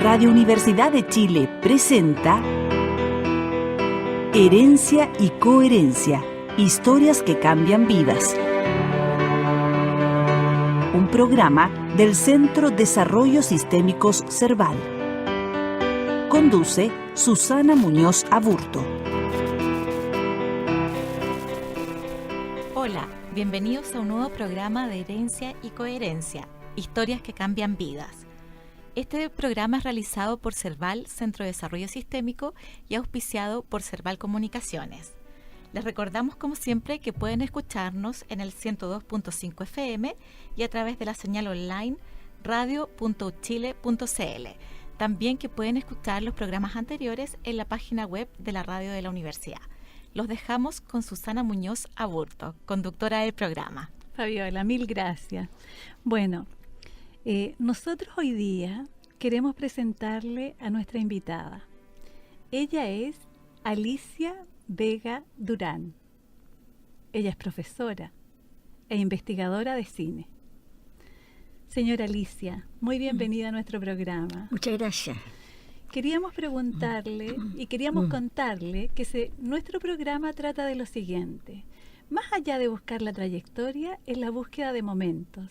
Radio Universidad de Chile presenta Herencia y Coherencia, historias que cambian vidas. Un programa del Centro Desarrollo Sistémicos Cerval. Conduce Susana Muñoz Aburto. Hola, bienvenidos a un nuevo programa de Herencia y Coherencia, historias que cambian vidas. Este programa es realizado por Cerval, Centro de Desarrollo Sistémico, y auspiciado por Cerval Comunicaciones. Les recordamos, como siempre, que pueden escucharnos en el 102.5 FM y a través de la señal online radio.uchile.cl. También que pueden escuchar los programas anteriores en la página web de la radio de la universidad. Los dejamos con Susana Muñoz Aburto, conductora del programa. Fabiola, mil gracias. Bueno, nosotros hoy día queremos presentarle a nuestra invitada. Ella es Alicia Vega Durán. Ella es profesora e investigadora de cine. Señora Alicia, muy bienvenida a nuestro programa. Muchas gracias. Queríamos preguntarle y queríamos contarle que nuestro programa trata de lo siguiente. Más allá de buscar la trayectoria, es la búsqueda de momentos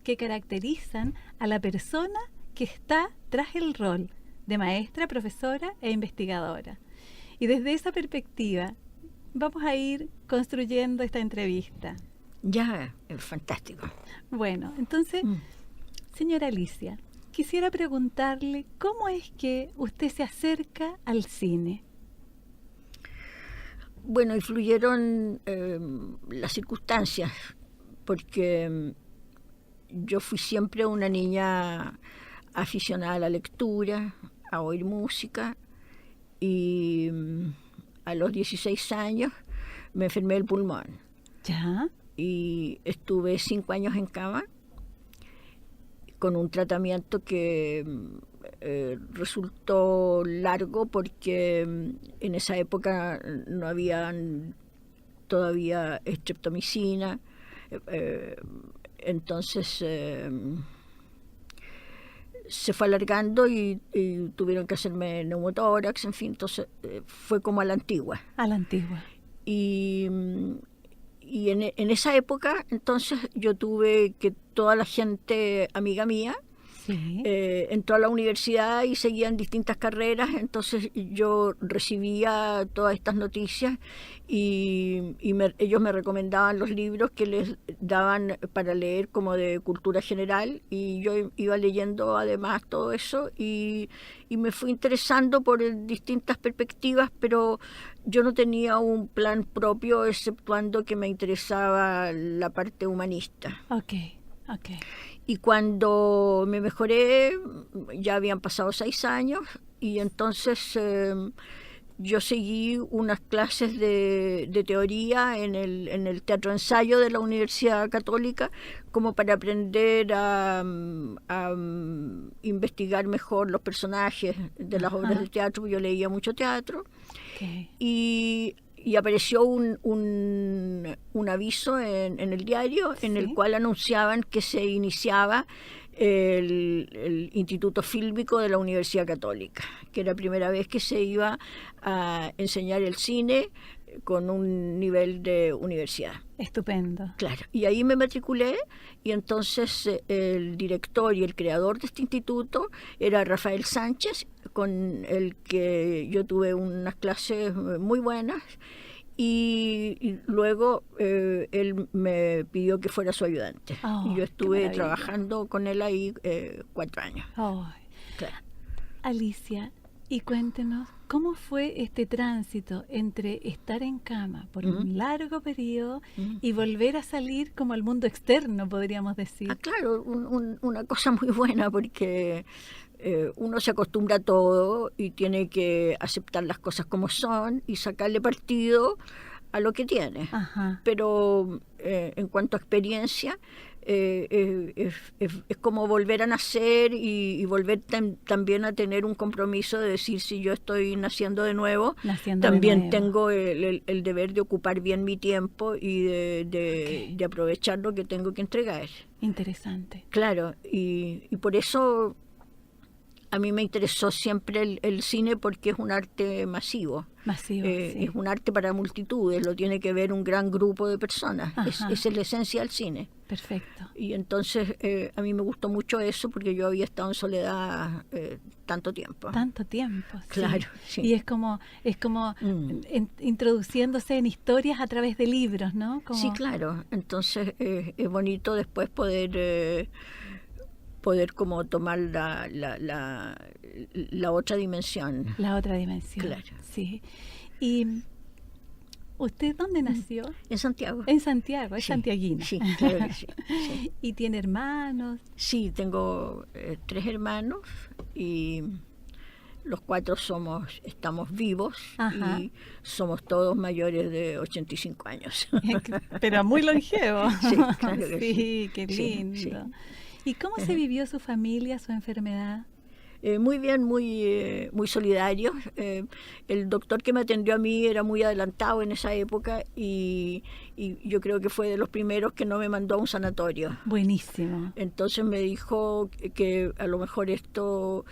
que caracterizan a la persona que está tras el rol de maestra, profesora e investigadora. Y desde esa perspectiva vamos a ir construyendo esta entrevista. Ya, fantástico. Bueno, entonces, señora Alicia, quisiera preguntarle cómo es que usted se acerca al cine. Bueno, influyeron las circunstancias, porque yo fui siempre una niña aficionada a la lectura, a oír música, y a los 16 años me enfermé del pulmón. ¿Ya? Y estuve 5 años en cama con un tratamiento que resultó largo porque en esa época no había todavía streptomicina, entonces se fue alargando y tuvieron que hacerme neumotórax, en fin, entonces fue como a la antigua. A la antigua. Y en esa época, entonces, yo tuve que toda la gente amiga mía entró a la universidad y seguían distintas carreras, entonces yo recibía todas estas noticias y ellos me recomendaban los libros que les daban para leer como de cultura general, y yo iba leyendo además todo eso y me fui interesando por distintas perspectivas, pero yo no tenía un plan propio, exceptuando que me interesaba la parte humanista. Okay. Y cuando me mejoré, ya habían pasado 6 años, y entonces yo seguí unas clases de teoría en el Teatro Ensayo de la Universidad Católica, como para aprender a investigar mejor los personajes de las obras de teatro. Yo leía mucho teatro. Okay. Y apareció un aviso en el diario en el cual anunciaban que se iniciaba el Instituto Fílmico de la Universidad Católica, que era la primera vez que se iba a enseñar el cine con un nivel de universidad. Estupendo. Claro, y ahí me matriculé, y entonces el director y el creador de este instituto era Rafael Sánchez, con el que yo tuve unas clases muy buenas, y luego él me pidió que fuera su ayudante. Y yo estuve trabajando con él ahí 4 años. Claro. Alicia, y cuéntenos, ¿cómo fue este tránsito entre estar en cama por un largo periodo y volver a salir como al mundo externo, podríamos decir? Claro, una cosa muy buena, porque uno se acostumbra a todo y tiene que aceptar las cosas como son y sacarle partido a lo que tiene. Pero en cuanto a experiencia, es como volver a nacer y volver también a tener un compromiso de decir, si yo estoy naciendo de nuevo, también tengo el deber de ocupar bien mi tiempo y de aprovechar lo que tengo que entregar. Interesante. Claro, y por eso a mí me interesó siempre el cine porque es un arte masivo. Masivo, sí. Es un arte para multitudes, lo tiene que ver un gran grupo de personas. Esa es la esencia del cine. Perfecto. Y entonces a mí me gustó mucho eso porque yo había estado en soledad tanto tiempo. Tanto tiempo, sí. Claro, sí. Y es como introduciéndose en historias a través de libros, ¿no? Como... Sí, claro. Entonces es bonito después poder como tomar la otra dimensión. La otra dimensión. Claro. Sí. ¿Y usted dónde nació? En Santiago. En Santiago, es Sí, santiaguina. Sí, claro que sí, sí. ¿Y tiene hermanos? Sí, tengo 3 hermanos y los 4 estamos vivos. Ajá. Y somos todos mayores de 85 años. Pero muy longevo. Sí, claro que sí. sí. Qué Sí, lindo. sí. ¿Y cómo se vivió su familia, su enfermedad? Muy bien, muy solidario. El doctor que me atendió a mí era muy adelantado en esa época y yo creo que fue de los primeros que no me mandó a un sanatorio. Buenísimo. Entonces me dijo que a lo mejor esto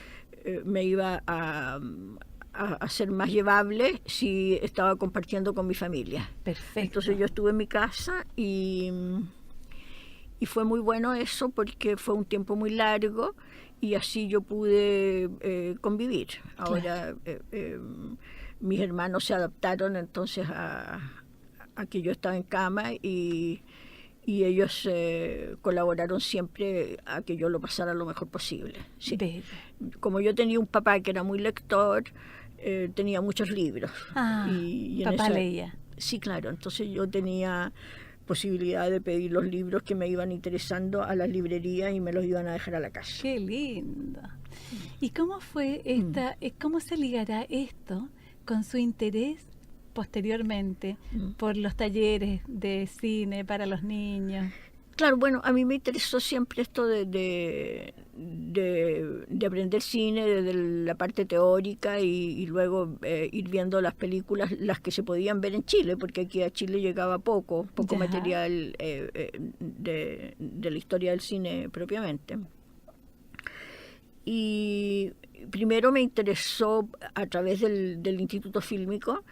me iba a ser más llevable si estaba compartiendo con mi familia. Perfecto. Entonces yo estuve en mi casa y fue muy bueno eso porque fue un tiempo muy largo y así yo pude convivir. Ahora mis hermanos se adaptaron entonces a que yo estaba en cama y ellos colaboraron siempre a que yo lo pasara lo mejor posible. Sí. Como yo tenía un papá que era muy lector, tenía muchos libros. Y papá leía. Sí, claro. Entonces yo tenía posibilidad de pedir los libros que me iban interesando a las librerías y me los iban a dejar a la casa. ¡Qué lindo! ¿Y cómo fue cómo se ligará esto con su interés posteriormente por los talleres de cine para los niños? Claro, bueno, a mí me interesó siempre esto de aprender cine desde la parte teórica y luego ir viendo las películas, las que se podían ver en Chile, porque aquí a Chile llegaba poco material de la historia del cine propiamente. Y primero me interesó a través del Instituto Fílmico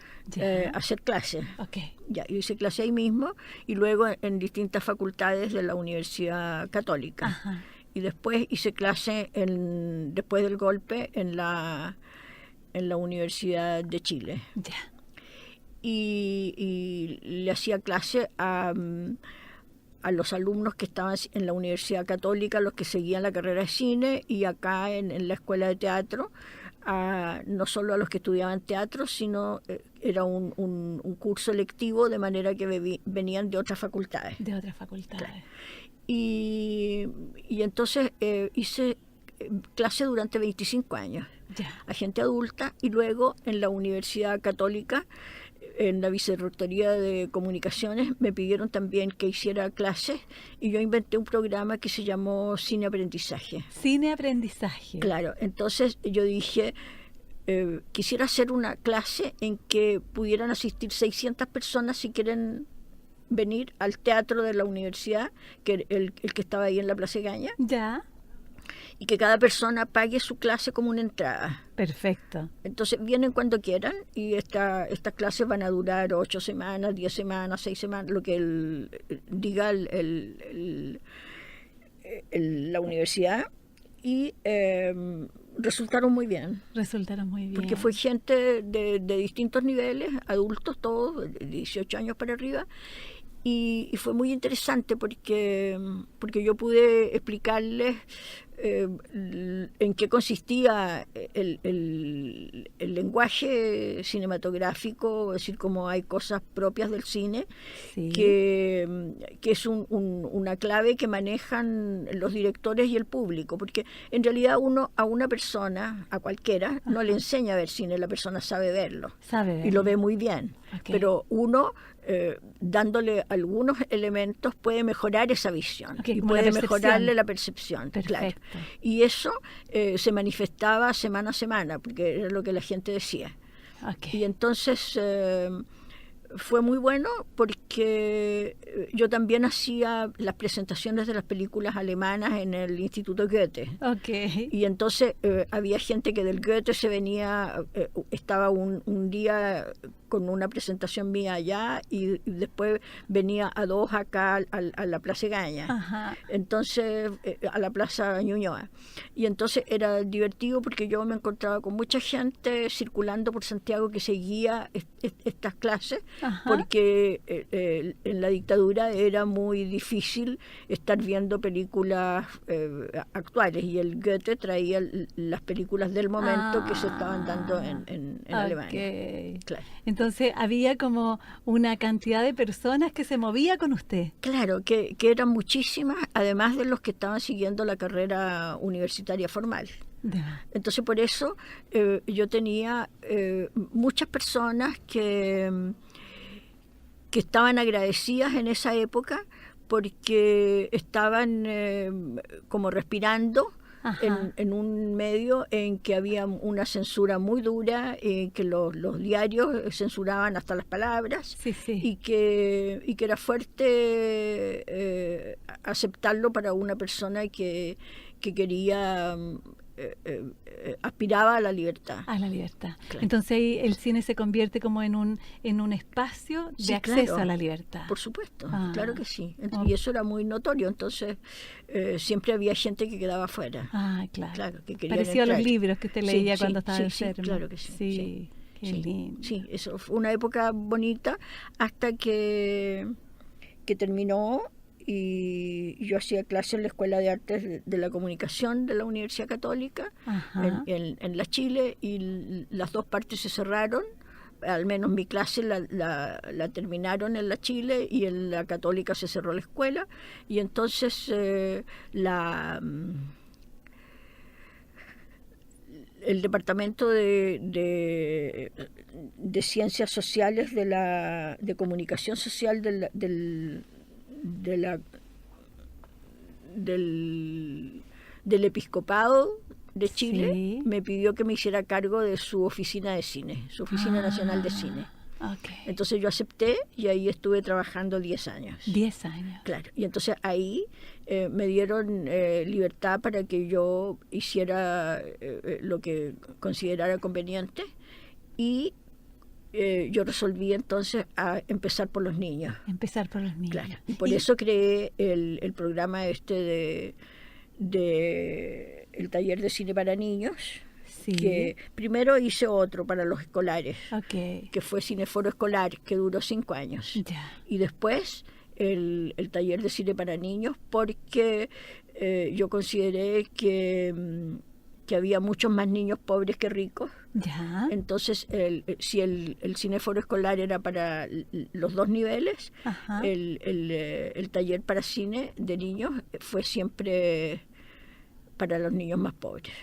hacer clases. Okay. Ya, yo hice clase ahí mismo y luego en distintas facultades de la Universidad Católica. Ajá. Y después hice clase después del golpe en la Universidad de Chile. Ya. Y le hacía clase a los alumnos que estaban en la Universidad Católica, los que seguían la carrera de cine, y acá en la Escuela de Teatro, no solo a los que estudiaban teatro, sino era un curso electivo, de manera que venían de otras facultades. De otras facultades. Claro. Y entonces hice clase durante 25 años a gente adulta, y luego en la Universidad Católica, en la Vicerrectoría de Comunicaciones, me pidieron también que hiciera clases y yo inventé un programa que se llamó Cine Aprendizaje. Cine Aprendizaje. Claro, entonces yo dije, quisiera hacer una clase en que pudieran asistir 600 personas si quieren venir al teatro de la universidad, que el que estaba ahí en la Plaza Egaña. Ya. Y que cada persona pague su clase como una entrada. Perfecto. Entonces vienen cuando quieran y estas clases van a durar 8 semanas, 10 semanas, 6 semanas, lo que diga la universidad, y resultaron muy bien. Resultaron muy bien. Porque fue gente de distintos niveles, adultos todos, de 18 años para arriba, y fue muy interesante porque yo pude explicarles en qué consistía el lenguaje cinematográfico, es decir, cómo hay cosas propias del cine, sí, que es una clave que manejan los directores y el público, porque en realidad a una persona, a cualquiera, no le enseña a ver cine, la persona sabe verlo. Y lo ve muy bien, pero uno, dándole algunos elementos, puede mejorar esa visión y puede mejorarle la percepción. Claro. Y eso se manifestaba semana a semana, porque era lo que la gente decía. Y entonces fue muy bueno porque yo también hacía las presentaciones de las películas alemanas en el Instituto Goethe. Okay. Y entonces había gente que del Goethe se venía, estaba un día con una presentación mía allá y después venía a 2 acá a la Plaza Gaña. Ajá. Entonces, a la Plaza Ñuñoa. Y entonces era divertido porque yo me encontraba con mucha gente circulando por Santiago que seguía estas clases. Ajá. Porque en la dictadura era muy difícil estar viendo películas actuales y el Goethe traía las películas del momento que se estaban dando en Alemania. Claro. Entonces había como una cantidad de personas que se movía con usted. Claro, que eran muchísimas, además de los que estaban siguiendo la carrera universitaria formal. Entonces por eso yo tenía muchas personas que estaban agradecidas en esa época porque estaban como respirando en un medio en que había una censura muy dura, que los diarios censuraban hasta las palabras. Sí, sí. Y que era fuerte aceptarlo para una persona que quería... aspiraba a la libertad. A la libertad. Claro. Entonces ahí el cine se convierte como en un espacio de acceso claro, a la libertad. Por supuesto, claro que sí. Y eso era muy notorio, entonces siempre había gente que quedaba afuera. Claro. Que querían parecido entrar. A los libros que usted leía cuando estaba enfermo. Sí, claro que sí. Sí, qué lindo. Sí, eso fue una época bonita hasta que terminó. Y yo hacía clases en la Escuela de Artes de la Comunicación de la Universidad Católica en la Chile, y las 2 partes se cerraron. Al menos mi clase la terminaron en la Chile, y en la Católica se cerró la escuela, y entonces el Departamento de Ciencias Sociales de Comunicación Social del Episcopado de Chile me pidió que me hiciera cargo de su oficina de cine, su oficina nacional de cine. Entonces yo acepté y ahí estuve trabajando 10 años. 10 años. Claro, y entonces ahí me dieron libertad para que yo hiciera lo que considerara conveniente, y yo resolví entonces a empezar por los niños. Empezar por los niños. Claro. Y por eso creé el programa de el taller de cine para niños, que primero hice otro para los escolares, que fue Cineforo Escolar, que duró 5 años. Y después el taller de cine para niños, porque yo consideré que había muchos más niños pobres que ricos. Entonces, si el Cineforo Escolar era para los 2 niveles, el taller para cine de niños fue siempre para los niños más pobres.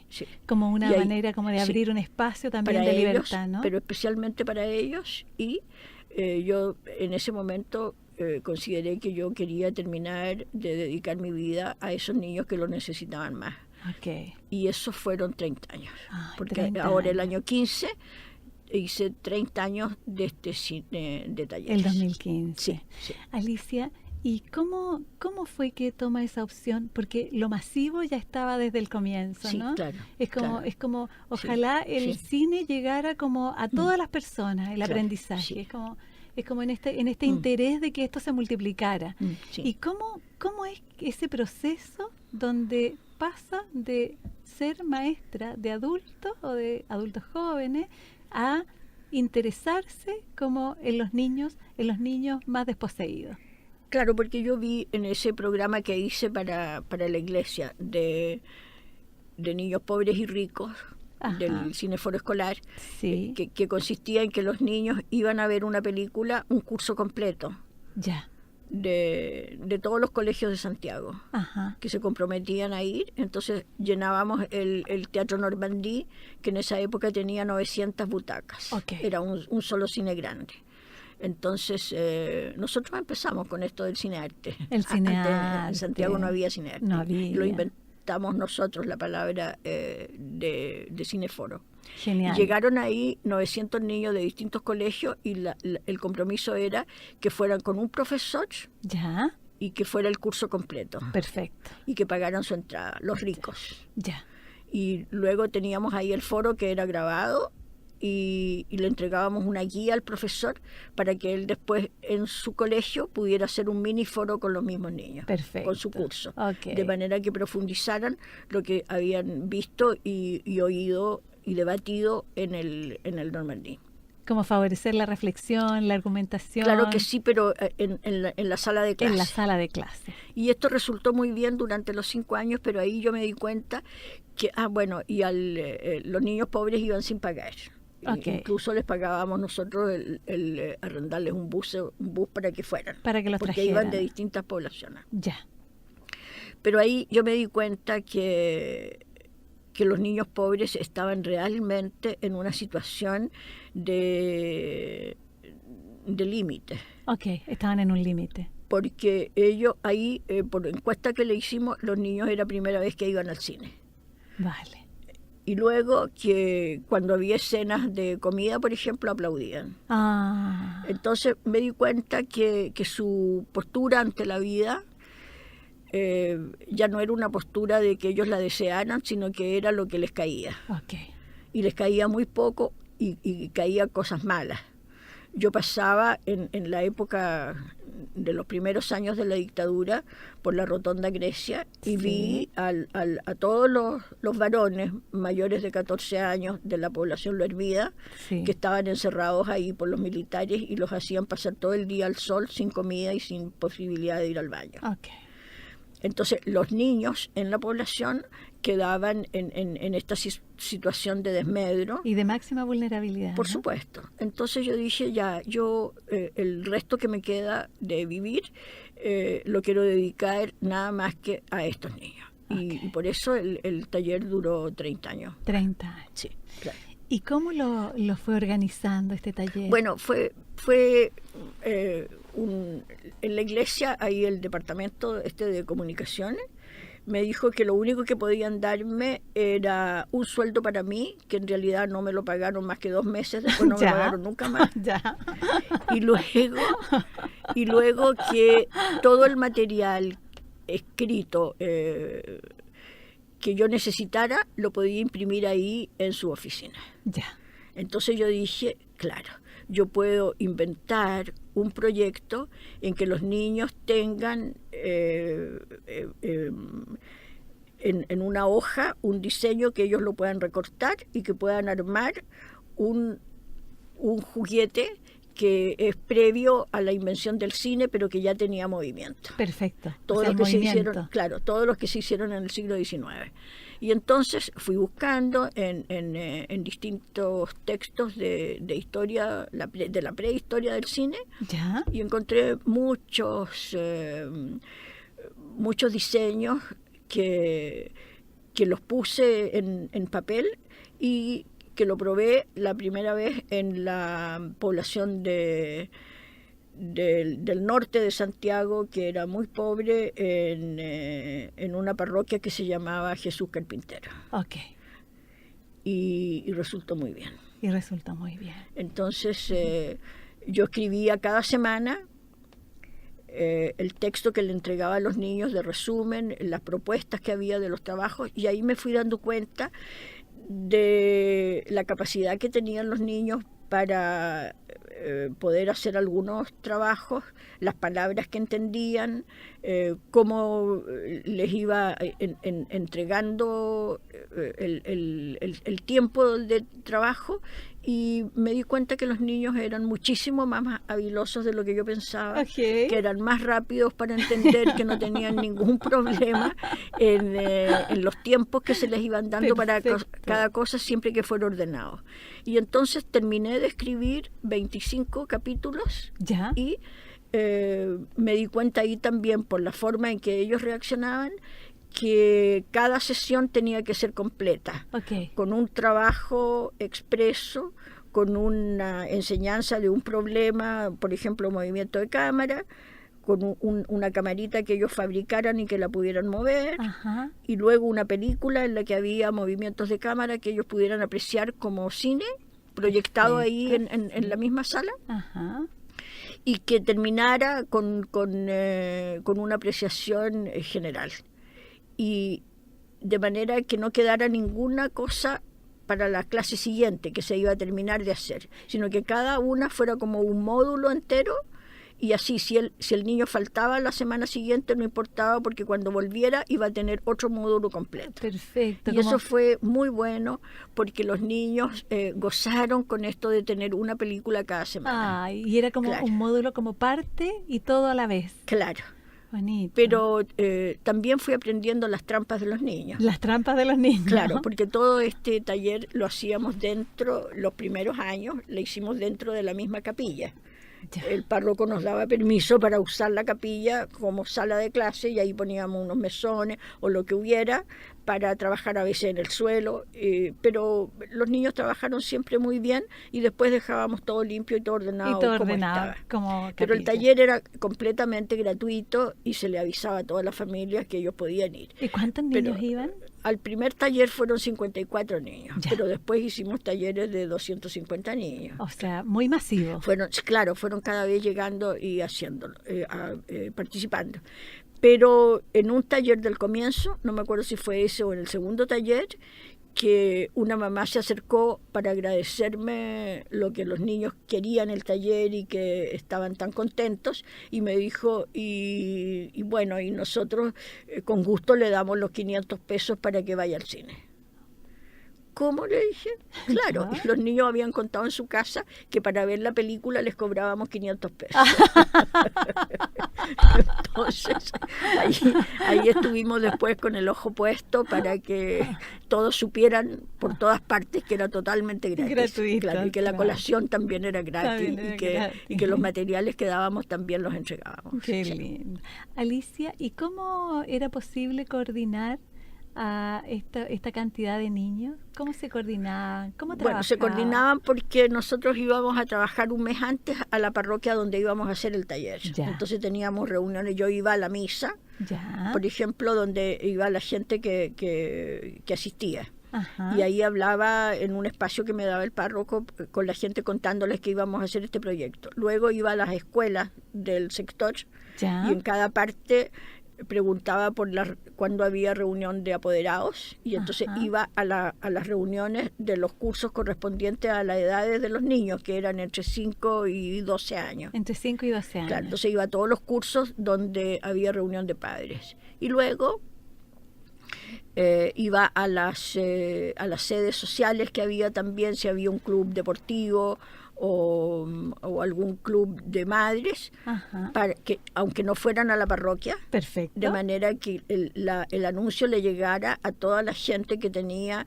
Sí. Como una manera como de abrir un espacio también de libertad, ellos, ¿no? Pero especialmente para ellos, y yo en ese momento consideré que yo quería terminar de dedicar mi vida a esos niños que lo necesitaban más. Y eso fueron 30 años. Porque 30 ahora el año 15 hice 30 años de este cine de talleres. El 2015. Sí. Alicia, ¿y cómo fue que toma esa opción? Porque lo masivo ya estaba desde el comienzo, ¿no? Claro. Es como ojalá el cine llegara como a todas las personas, el aprendizaje. Es como en este interés de que esto se multiplicara. ¿Y cómo es ese proceso donde pasa de ser maestra de adultos o de adultos jóvenes a interesarse como en los niños más desposeídos? Claro, porque yo vi en ese programa que hice para la iglesia de niños pobres y ricos, del Cineforo Escolar, que consistía en que los niños iban a ver una película, un curso completo. De todos los colegios de Santiago, que se comprometían a ir. Entonces llenábamos el Teatro Normandí, que en esa época tenía 900 butacas. Era un solo cine grande. Entonces nosotros empezamos con esto del cinearte. El cinearte. En Santiago no había cinearte. No había. inventamos nosotros la palabra de cineforo. Genial. Llegaron ahí 900 niños de distintos colegios y el compromiso era que fueran con un profesor Ya, y que fuera el curso completo perfecto. y que pagaran su entrada, los ricos. Ya. Y luego teníamos ahí el foro que era grabado y le entregábamos una guía al profesor para que él después en su colegio pudiera hacer un mini foro con los mismos niños, Perfecto. con su curso, Ok. de manera que profundizaran lo que habían visto y oído y debatido en el Normandí. Como favorecer la reflexión, la argumentación. Claro que sí, pero en la sala de clase. En la sala de clase. Y esto resultó muy bien durante los 5 años, pero ahí yo me di cuenta que, los niños pobres iban sin pagar. Ok. Incluso les pagábamos nosotros el arrendarles un bus para que fueran. Para que los porque trajeran. iban de distintas poblaciones. Ya. Pero ahí yo me di cuenta que los niños pobres estaban realmente en una situación de límite. Ok, estaban en un límite. Porque ellos ahí, por encuesta que le hicimos, los niños era primera vez que iban al cine. Vale. Y luego que cuando había escenas de comida, por ejemplo, aplaudían. Ah, Entonces me di cuenta que su postura ante la vida ya no era una postura de que ellos la desearan, sino que era lo que les caía. ok. Y les caía muy poco y caía cosas malas. Yo pasaba en la época de los primeros años de la dictadura por la Rotonda Grecia y Sí. vi a todos los varones mayores de 14 años de la población lohermida Sí. que estaban encerrados ahí por los militares y los hacían pasar todo el día al sol sin comida y sin posibilidad de ir al baño. Ok. Entonces los niños en la población quedaban en esta situación de desmedro. Y de máxima vulnerabilidad. Por ¿no? supuesto. Entonces yo dije, el resto que me queda de vivir lo quiero dedicar nada más que a estos niños. Y por eso el taller duró 30 años. 30 años. Sí, claro. ¿Y cómo lo fue organizando este taller? Bueno, fue en la iglesia, ahí el departamento de comunicaciones, me dijo que lo único que podían darme era un sueldo para mí, que en realidad no me lo pagaron más que 2 meses, después no me Ya. pagaron nunca más. Ya. Y luego que todo el material escrito que yo necesitara lo podía imprimir ahí en su oficina. Ya. Entonces yo dije, claro, yo puedo inventar un proyecto en que los niños tengan en una hoja un diseño que ellos lo puedan recortar y que puedan armar un juguete que es previo a la invención del cine, pero que ya tenía movimiento. Perfecto. Todos O sea, los el que se movimiento. hicieron, claro, todos los que se hicieron en el siglo XIX. Y entonces fui buscando en distintos textos de historia, de la prehistoria del cine, Ya. y encontré muchos diseños que los puse en papel y que lo probé la primera vez en la población del norte de Santiago, que era muy pobre, en una parroquia que se llamaba Jesús Carpintero. Ok. Y resultó muy bien. Y resulta muy bien. Entonces yo escribía cada semana el texto que le entregaba a los niños de resumen, las propuestas que había de los trabajos, y ahí me fui dando cuenta de la capacidad que tenían los niños para poder hacer algunos trabajos, las palabras que entendían, cómo les iba entregando el tiempo de trabajo, y me di cuenta que los niños eran muchísimo más habilosos de lo que yo pensaba, que eran más rápidos para entender, que no tenían ningún problema en los tiempos que se les iban dando. Perfecto. Para cada cosa, siempre que fuera ordenado. Y entonces terminé de escribir 25 capítulos. ¿Ya? Y me di cuenta ahí también, por la forma en que ellos reaccionaban, que cada sesión tenía que ser completa, con un trabajo expreso, con una enseñanza de un problema, por ejemplo, movimiento de cámara, con una camarita que ellos fabricaran y que la pudieran mover, Ajá. y luego una película en la que había movimientos de cámara que ellos pudieran apreciar como cine, proyectado ahí en la misma sala, Ajá. y que terminara con una apreciación general. Y de manera que no quedara ninguna cosa para la clase siguiente que se iba a terminar de hacer, sino que cada una fuera como un módulo entero, y así si el niño faltaba la semana siguiente no importaba, porque cuando volviera iba a tener otro módulo completo. Perfecto. Y eso fue muy bueno, porque los niños gozaron con esto de tener una película cada semana. Y era como Claro. un módulo como parte y todo a la vez. Claro. Bonito. Pero también fui aprendiendo las trampas de los niños. Las trampas de los niños. Claro, porque todo este taller lo hacíamos dentro, los primeros años, lo hicimos dentro de la misma capilla. Ya. El párroco nos daba permiso para usar la capilla como sala de clase, y ahí poníamos unos mesones o lo que hubiera para trabajar a veces en el suelo, pero los niños trabajaron siempre muy bien, y después dejábamos todo limpio y todo ordenado, Y todo como ordenado, estaba. como Pero el capilla. taller era completamente gratuito y se le avisaba a todas las familias que ellos podían ir. ¿Y cuántos Pero niños iban? al primer taller fueron 54 niños, Ya. pero después hicimos talleres de 250 niños. O sea, muy masivo. Fueron cada vez llegando y haciéndolo, participando. Pero en un taller del comienzo, no me acuerdo si fue ese o en el segundo taller, que una mamá se acercó para agradecerme lo que los niños querían el taller y que estaban tan contentos, y me dijo, y bueno, y nosotros con gusto le damos los 500 pesos para que vaya al cine. ¿Cómo? Le dije. Claro, y los niños habían contado en su casa que para ver la película les cobrábamos 500 pesos. Entonces, ahí estuvimos después con el ojo puesto para que todos supieran por todas partes que era totalmente gratis. Gratuito, Claro, y que la claro. colación también era gratis, También era y gratis. que los materiales que dábamos también los entregábamos. Qué Sí. lindo. Alicia, ¿y cómo era posible coordinar a esta cantidad de niños? ¿Cómo se coordinaban? ¿Cómo trabajaban? Bueno, se coordinaban porque nosotros íbamos a trabajar un mes antes a la parroquia donde íbamos a hacer el taller. Ya. Entonces teníamos reuniones, yo iba a la misa, Ya. por ejemplo, donde iba la gente que asistía. Ajá. Y ahí hablaba en un espacio que me daba el párroco con la gente, contándoles que íbamos a hacer este proyecto. Luego iba a las escuelas del sector, Ya. y en cada parte preguntaba por cuando había reunión de apoderados, y entonces Ajá. iba a las reuniones de los cursos correspondientes a las edades de los niños, que eran entre 5 y 12 años. Entre 5 y 12 años. Claro, entonces iba a todos los cursos donde había reunión de padres. Y luego iba a las sedes sociales que había también, si había un club deportivo o algún club de madres, Ajá. para que, aunque no fueran a la parroquia, Perfecto. de manera que el anuncio le llegara a toda la gente que tenía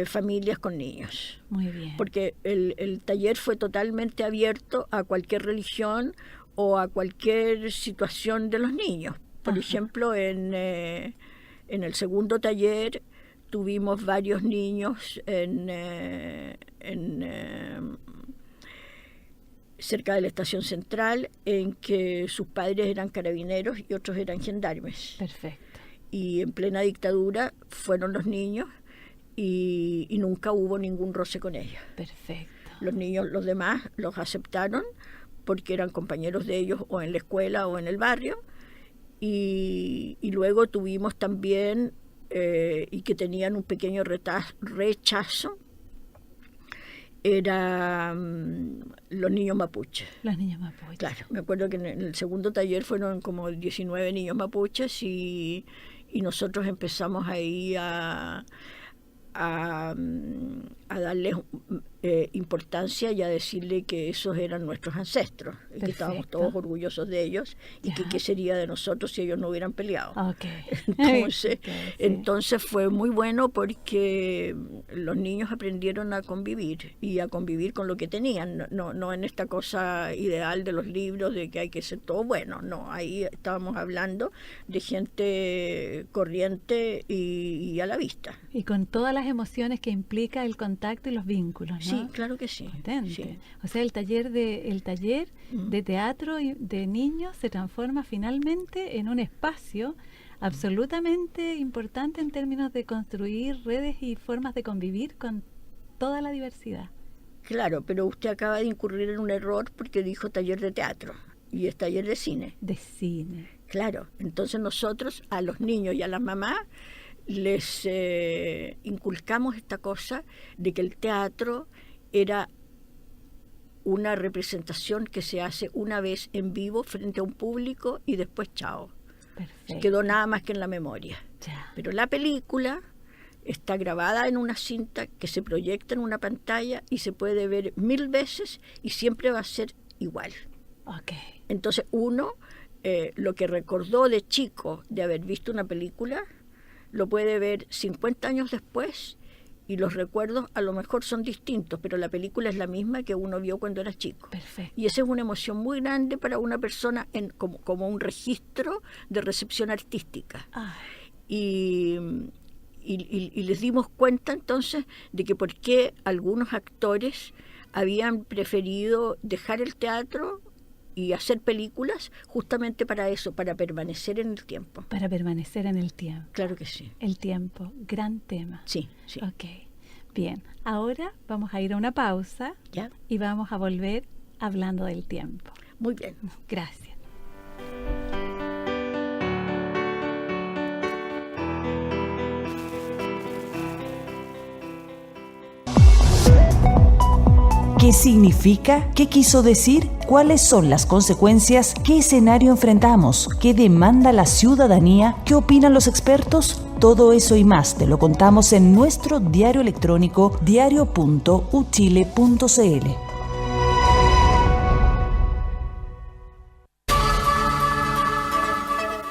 familias con niños. Muy bien. Porque el taller fue totalmente abierto a cualquier religión o a cualquier situación de los niños. Por Ajá. ejemplo, en el segundo taller tuvimos varios niños cerca de la estación central, en que sus padres eran carabineros y otros eran gendarmes. Perfecto. Y en plena dictadura fueron los niños, y nunca hubo ningún roce con ellos. Perfecto. Los niños, los demás, los aceptaron porque eran compañeros de ellos o en la escuela o en el barrio. Y luego tuvimos también, y que tenían un pequeño rechazo, eran los niños mapuches. Los niños mapuches. Claro, me acuerdo que en el segundo taller fueron como 19 niños mapuches, y nosotros empezamos ahí a darles importancia y a decirle que esos eran nuestros ancestros, y que estábamos Perfecto. todos orgullosos de ellos, y que Ya. qué sería de nosotros si ellos no hubieran peleado. Ok. Entonces, Ok, sí. entonces fue muy bueno, porque los niños aprendieron a convivir, y a convivir con lo que tenían, no en esta cosa ideal de los libros de que hay que ser todo bueno, no, ahí estábamos hablando de gente corriente y a la vista. Y con todas las emociones que implica el contacto contacto y los vínculos, ¿no? Sí, claro que sí. Potente. Sí. O sea, el taller de teatro de niños se transforma finalmente en un espacio absolutamente importante en términos de construir redes y formas de convivir con toda la diversidad. Claro, pero usted acaba de incurrir en un error porque dijo taller de teatro y es taller de cine. De cine. Claro, entonces nosotros a los niños y a las mamás les inculcamos esta cosa de que el teatro era una representación que se hace una vez en vivo frente a un público y después chao. Perfecto. Quedó nada más que en la memoria. Ya. Pero la película está grabada en una cinta que se proyecta en una pantalla y se puede ver 1000 veces y siempre va a ser igual. Ok. Entonces uno, lo que recordó de chico de haber visto una película, lo puede ver 50 años después y los recuerdos a lo mejor son distintos, pero la película es la misma que uno vio cuando era chico. Perfecto. Y esa es una emoción muy grande para una persona como un registro de recepción artística. Y les dimos cuenta entonces de que por qué algunos actores habían preferido dejar el teatro y hacer películas justamente para eso, para permanecer en el tiempo. Para permanecer en el tiempo. Claro que sí. El tiempo, gran tema. Sí, sí. Ok, bien. Ahora vamos a ir a una pausa ¿Ya? y vamos a volver hablando del tiempo. Muy bien. Gracias. ¿Qué significa? ¿Qué quiso decir? ¿Cuáles son las consecuencias? ¿Qué escenario enfrentamos? ¿Qué demanda la ciudadanía? ¿Qué opinan los expertos? Todo eso y más te lo contamos en nuestro diario electrónico diario.uchile.cl.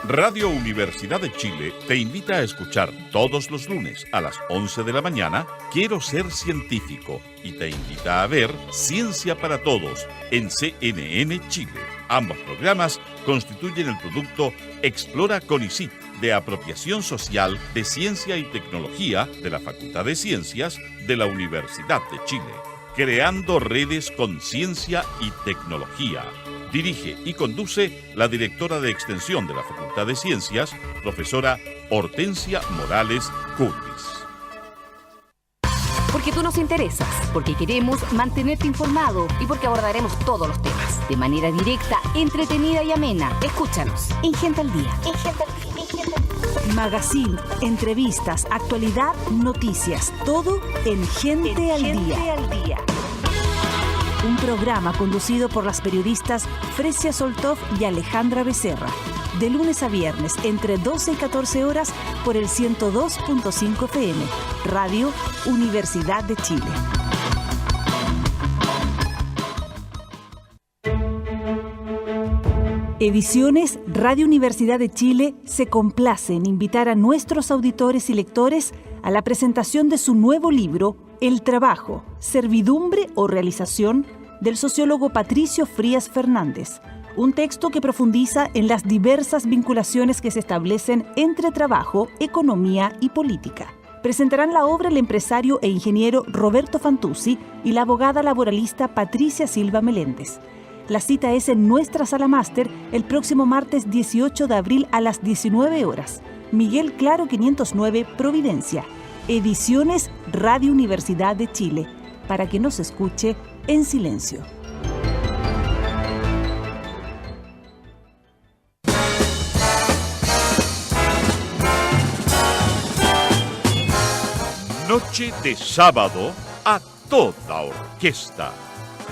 Radio Universidad de Chile te invita a escuchar todos los lunes a las 11 de la mañana Quiero ser científico y te invita a ver Ciencia para Todos en CNN Chile. Ambos programas constituyen el producto Explora CONICYT de apropiación social de ciencia y tecnología de la Facultad de Ciencias de la Universidad de Chile. Creando redes con ciencia y tecnología. Dirige y conduce la directora de Extensión de la Facultad de Ciencias, profesora Hortensia Morales Curtis. Porque tú nos interesas, porque queremos mantenerte informado y porque abordaremos todos los temas de manera directa, entretenida y amena. Escúchanos en Gente al Día. Magazine, entrevistas, actualidad, noticias, todo en Gente al Día. Un programa conducido por las periodistas Fresia Soltov y Alejandra Becerra. De lunes a viernes, entre 12 y 14 horas, por el 102.5 FM. Radio Universidad de Chile. Ediciones Radio Universidad de Chile se complace en invitar a nuestros auditores y lectores a la presentación de su nuevo libro, El trabajo, servidumbre o realización, del sociólogo Patricio Frías Fernández. Un texto que profundiza en las diversas vinculaciones que se establecen entre trabajo, economía y política. Presentarán la obra el empresario e ingeniero Roberto Fantuzzi y la abogada laboralista Patricia Silva Meléndez. La cita es en nuestra sala máster el próximo martes 18 de abril a las 19 horas. Miguel Claro 509, Providencia. Ediciones Radio Universidad de Chile, para que nos escuche en silencio. Noche de sábado a toda orquesta.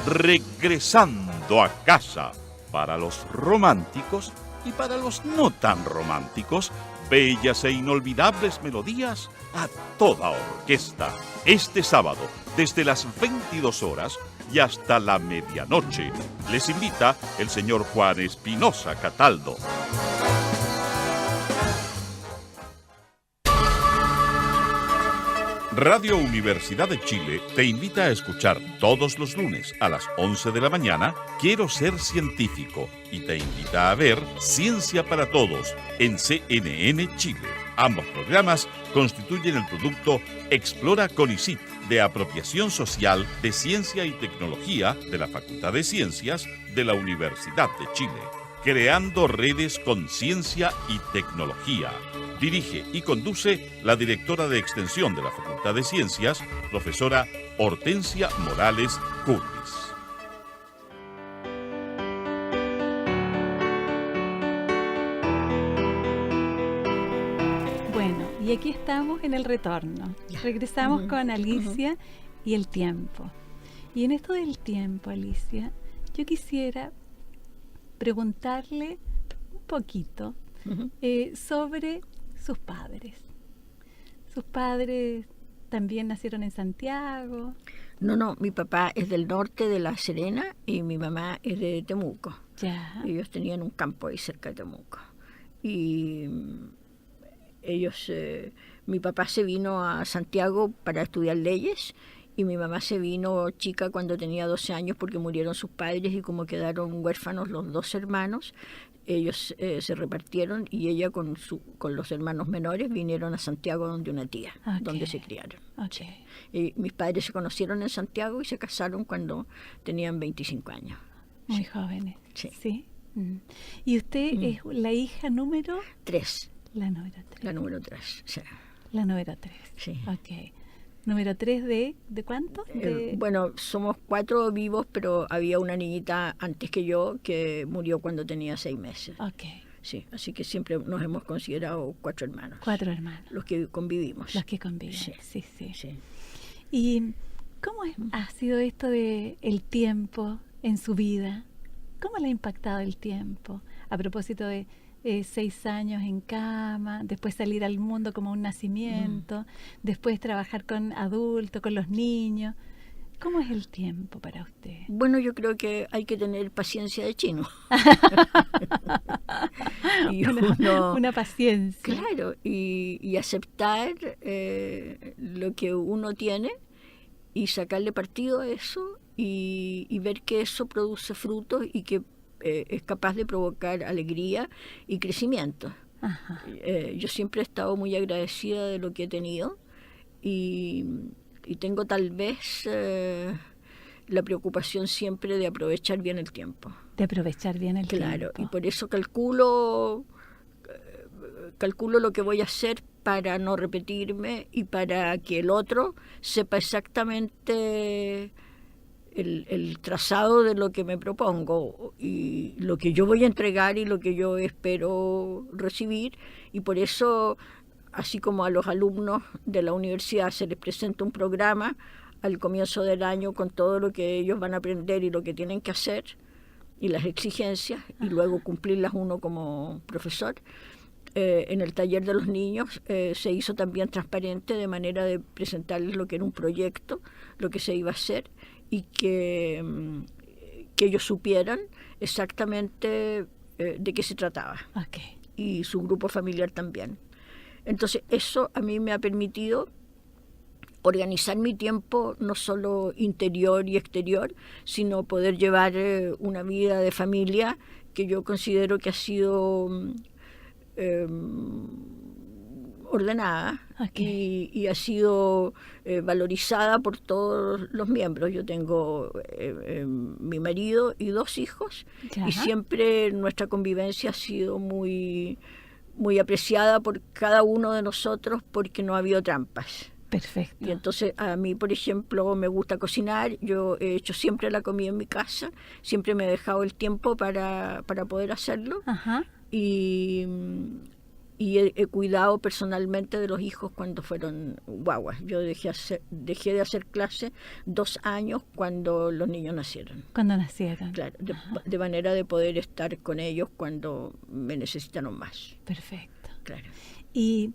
Regresando a casa. Para los románticos y para los no tan románticos, bellas e inolvidables melodías a toda orquesta. Este sábado, desde las 22 horas y hasta la medianoche, les invita el señor Juan Espinosa Cataldo. Radio Universidad de Chile te invita a escuchar todos los lunes a las 11 de la mañana Quiero ser científico y te invita a ver Ciencia para Todos en CNN Chile. Ambos programas constituyen el producto Explora CONICYT de Apropiación Social de Ciencia y Tecnología de la Facultad de Ciencias de la Universidad de Chile. Creando redes con ciencia y tecnología. Dirige y conduce la directora de Extensión de la Facultad de Ciencias, profesora Hortensia Morales Curtis. Bueno, y aquí estamos en el retorno. Regresamos con Alicia y el tiempo. Y en esto del tiempo, Alicia, yo quisiera preguntarle un poquito sobre sus padres. ¿Sus padres también nacieron en Santiago? No, mi papá es del norte de La Serena y mi mamá es de Temuco. Ya. Ellos tenían un campo ahí cerca de Temuco. Y ellos, mi papá se vino a Santiago para estudiar leyes y mi mamá se vino chica cuando tenía 12 años porque murieron sus padres y como quedaron huérfanos los dos hermanos, ellos se repartieron y ella con los hermanos menores vinieron a Santiago donde una tía, donde se criaron. Sí. Y mis padres se conocieron en Santiago y se casaron cuando tenían 25 años. Muy jóvenes. Sí. ¿Y usted es la hija número? 3. La número 3. La número 3, sí. La número 3. Sí. Ok. ¿Número 3 de cuánto? Bueno, somos 4 vivos, pero había una niñita antes que yo que murió cuando tenía 6 meses. Ok. Sí, así que siempre nos hemos considerado 4 hermanos. 4 hermanos. Los que convivimos. Los que conviven. Sí. Sí. ¿Y cómo ha sido esto de el tiempo en su vida? ¿Cómo le ha impactado el tiempo? A propósito de 6 años en cama, después salir al mundo como un nacimiento, después trabajar con adultos, con los niños. ¿Cómo es el tiempo para usted? Bueno, yo creo que hay que tener paciencia de chino. Y una paciencia. Claro, y aceptar lo que uno tiene y sacarle partido a eso y ver que eso produce frutos y que es capaz de provocar alegría y crecimiento. Yo siempre he estado muy agradecida de lo que he tenido y tengo tal vez la preocupación siempre de aprovechar bien el tiempo. De aprovechar bien el tiempo. Claro, y por eso calculo lo que voy a hacer para no repetirme y para que el otro sepa exactamente el trazado de lo que me propongo y lo que yo voy a entregar y lo que yo espero recibir. Y por eso, así como a los alumnos de la universidad se les presenta un programa al comienzo del año con todo lo que ellos van a aprender y lo que tienen que hacer y las exigencias y luego cumplirlas uno como profesor, en el taller de los niños se hizo también transparente de manera de presentarles lo que era un proyecto, lo que se iba a hacer y que ellos supieran exactamente de qué se trataba. Y su grupo familiar también. Entonces eso a mí me ha permitido organizar mi tiempo no solo interior y exterior, sino poder llevar una vida de familia que yo considero que ha sido ordenada y ha sido valorizada por todos los miembros. Yo tengo mi marido y 2 hijos y siempre nuestra convivencia ha sido muy, muy apreciada por cada uno de nosotros porque no ha habido trampas. Perfecto. Y entonces a mí, por ejemplo, me gusta cocinar. Yo he hecho siempre la comida en mi casa, siempre me he dejado el tiempo para poder hacerlo. Y he cuidado personalmente de los hijos cuando fueron guaguas. Yo dejé de hacer clase 2 años cuando los niños nacieron. Cuando nacieron. Claro, de manera de poder estar con ellos cuando me necesitaron más. Perfecto. Claro. Y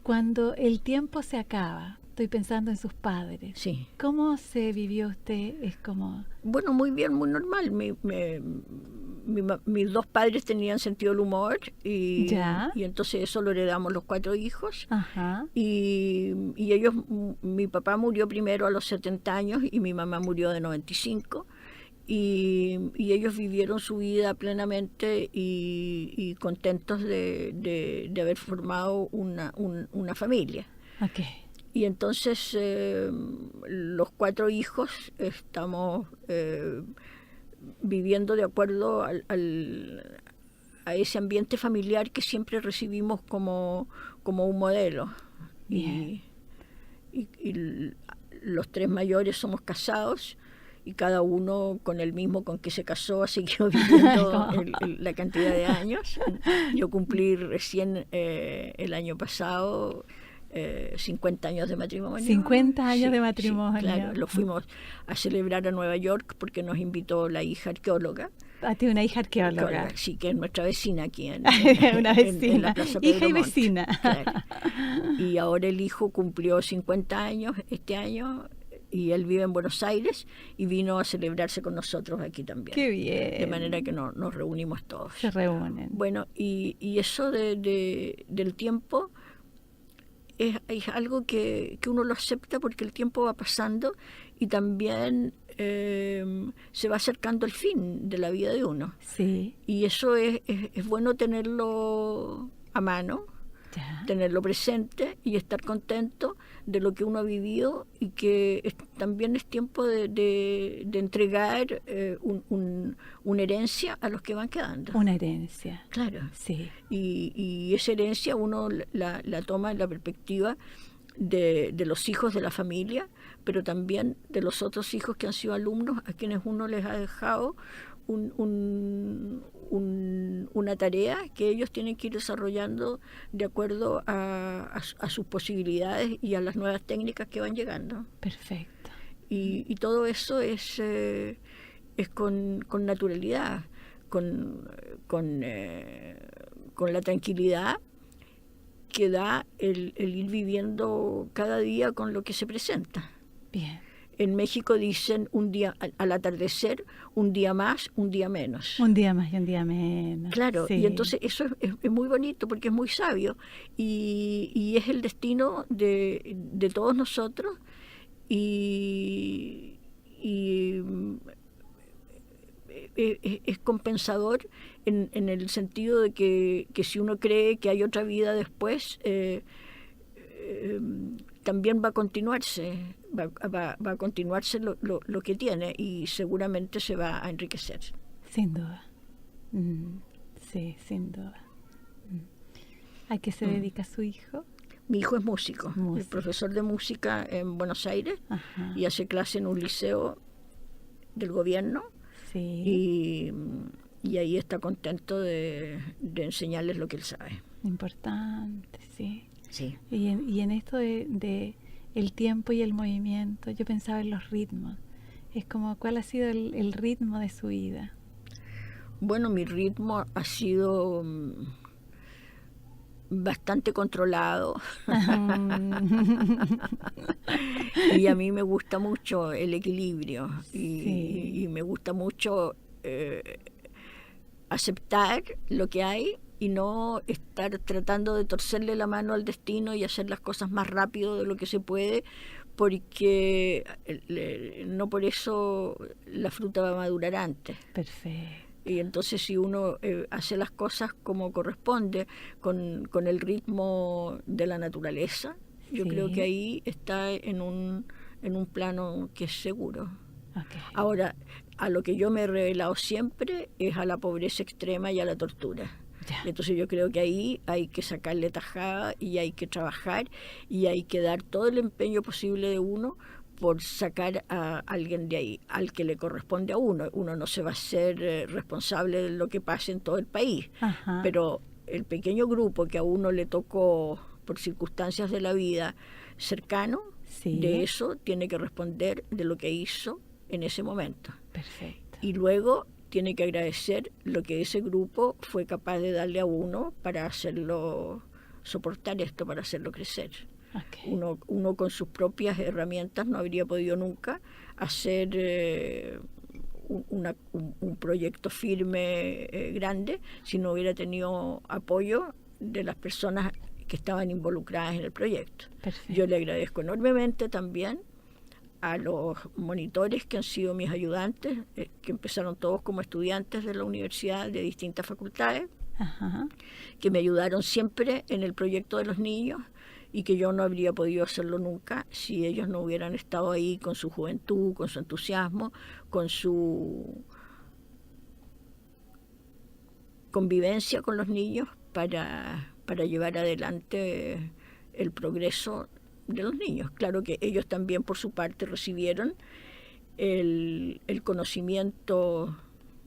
cuando el tiempo se acaba, estoy pensando en sus padres. Sí. ¿Cómo se vivió usted? Es como... Bueno, muy bien, muy normal. Mis 2 padres tenían sentido del humor y entonces eso lo heredamos los 4 hijos. Y ellos, mi papá murió primero a los 70 años y mi mamá murió de 95 y ellos vivieron su vida plenamente y contentos de haber formado una familia. Y entonces los 4 hijos estamos viviendo de acuerdo a ese ambiente familiar que siempre recibimos como un modelo. Y los 3 mayores somos casados y cada uno con el mismo con que se casó ha seguido viviendo la cantidad de años. Yo cumplí recién el año pasado 50 años de matrimonio. 50 años de matrimonio. Sí, claro, lo fuimos a celebrar a Nueva York porque nos invitó la hija arqueóloga. Tiene una hija arqueóloga. Sí, que es nuestra vecina aquí una vecina. En la Plaza Pedro Hija y Montt. vecina. Claro. Y ahora el hijo cumplió 50 años este año y él vive en Buenos Aires y vino a celebrarse con nosotros aquí también. Qué bien. De manera que nos reunimos todos. Se reúnen. Bueno, y eso del tiempo es algo que uno lo acepta porque el tiempo va pasando y también se va acercando el fin de la vida de uno. Sí. Y eso es bueno tenerlo a mano, Ya. tenerlo presente y estar contento de lo que uno ha vivido y que también es tiempo de entregar una herencia a los que van quedando. Una herencia. Claro. Sí. Y esa herencia uno la toma en la perspectiva de los hijos de la familia, pero también de los otros hijos que han sido alumnos a quienes uno les ha dejado una tarea que ellos tienen que ir desarrollando de acuerdo a sus posibilidades y a las nuevas técnicas que van llegando. Perfecto. Y todo eso es con naturalidad, con la tranquilidad que da el ir viviendo cada día con lo que se presenta. Bien. En México dicen un día al atardecer, un día más, un día menos. Un día más y un día menos. Claro, Sí. y entonces eso es muy bonito porque es muy sabio y es el destino de todos nosotros y es compensador en el sentido de que si uno cree que hay otra vida después, también va a continuarse, va a continuarse lo que tiene y seguramente se va a enriquecer. Sin duda. Sí, sin duda. ¿A qué se dedica su hijo? Mi hijo es músico, Músico. es profesor de música en Buenos Aires. Ajá. Y hace clase en un liceo del gobierno Sí. y ahí está contento de enseñarles lo que él sabe. Importante, sí. Sí. Y en esto de el tiempo y el movimiento, yo pensaba en los ritmos. Es como, ¿cuál ha sido el ritmo de su vida? Bueno, mi ritmo ha sido bastante controlado y a mí me gusta mucho el equilibrio y me gusta mucho aceptar lo que hay y no estar tratando de torcerle la mano al destino y hacer las cosas más rápido de lo que se puede, porque no por eso la fruta va a madurar antes. Perfecto. Y entonces si uno hace las cosas como corresponde, con el ritmo de la naturaleza, yo Sí. creo que ahí está en un plano que es seguro. Okay. Ahora, a lo que yo me he revelado siempre es a la pobreza extrema y a la tortura. Ya. Entonces yo creo que ahí hay que sacarle tajada y hay que trabajar y hay que dar todo el empeño posible de uno por sacar a alguien de ahí, al que le corresponde a uno. Uno no se va a ser responsable de lo que pase en todo el país, Ajá. pero el pequeño grupo que a uno le tocó por circunstancias de la vida cercano, Sí. de eso tiene que responder de lo que hizo en ese momento. Perfecto. Y luego tiene que agradecer lo que ese grupo fue capaz de darle a uno para hacerlo soportar esto, para hacerlo crecer. Okay. Uno con sus propias herramientas no habría podido nunca hacer un proyecto firme, grande, si no hubiera tenido apoyo de las personas que estaban involucradas en el proyecto. Perfecto. Yo le agradezco enormemente también a los monitores que han sido mis ayudantes, que empezaron todos como estudiantes de la universidad de distintas facultades, Ajá. que me ayudaron siempre en el proyecto de los niños y que yo no habría podido hacerlo nunca si ellos no hubieran estado ahí con su juventud, con su entusiasmo, con su convivencia con los niños para llevar adelante el progreso de los niños. Claro que ellos también por su parte recibieron el conocimiento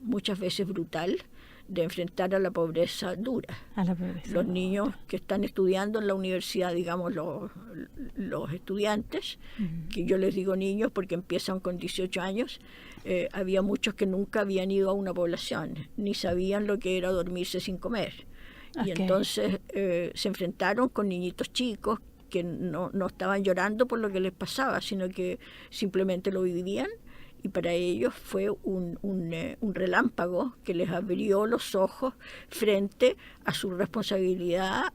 muchas veces brutal de enfrentar a la pobreza dura. Los niños que están estudiando en la universidad, digamos los estudiantes, que yo les digo niños porque empiezan con 18 años, había muchos que nunca habían ido a una población, ni sabían lo que era dormirse sin comer. Y entonces se enfrentaron con niñitos chicos que no estaban llorando por lo que les pasaba, sino que simplemente lo vivían, y para ellos fue un relámpago que les abrió los ojos frente a su responsabilidad